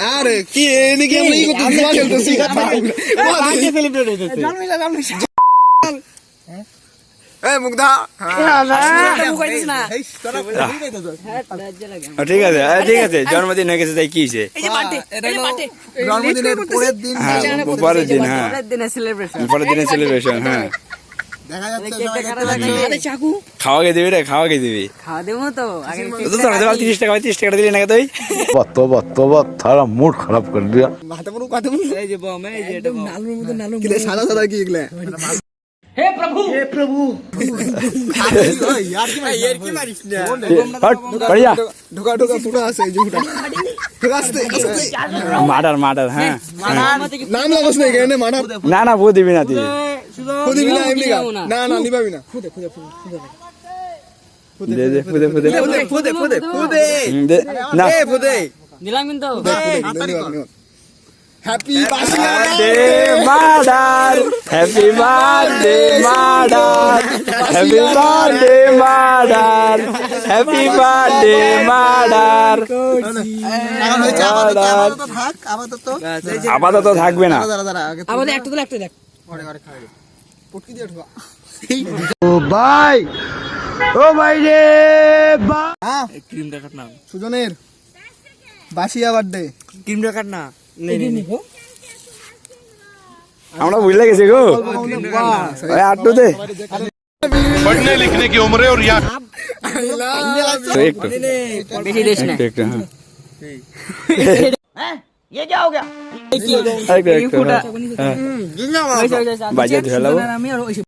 আরে কি এনে কি আমি কত জুয়া খেলতেছি বার্থডে সেলিব্রেট হইতেছে এই মুগ্ধা ঠিক আছে ঠিক আছে জন্মদিন হয়ে গেছে তাই কি হয়েছে জন্মদিনের পরের দিন পরের দিন হ্যাঁ পরের দিনের সেলিব্রেশন হ্যাঁ দেখা যাচ্ছে খাওয়া দিবি রে খাওয়া দিবি খাওয়া দেবো তো আগে 30 টাকা 30 টাকা দিলি না তুই तोबा थारा मूड खराब कर दिया হাতে মুড়ো কাতে মুড়ো এই যে বম এই যে এটা নালুর মতো নালু কি সাদা সাদা কি এগুলা হে প্রভু यार কি মারিস না হট बढ़िया ঢোকা ঢোকা পুরো আছে এই জুটা ঢোকা আসতে মার্ডার হ্যাঁ নাম লাগছ না এখানে মার্ডার না না বউ দিবি না তুই খুদিবি না এমনি না না নিবাবি না দে দে ফুদে ফুদে না দিলাম কিন্তু happy birthday murder happy birthday murder happy birthday murder happy birthday murder আপাতত থাকবে না আমাদের একটা তো একটা দেখ পটকি দিয়ে ঢোকা ओ भाई रे হ্যাঁ ক্রিমটা কাট না সুজনের বাসিয়া বার্থডে ক্রিমটা কাট না আমরা বুঝলে গেছি গো ওই আটটু দে पढ़ने लिखने की उम्र है और यहाँ একটু বেশি দেশ না একটু হ্যাঁ ये क्या हो गया একটু হ্যাঁ বাজে ধরে লাও আমি আর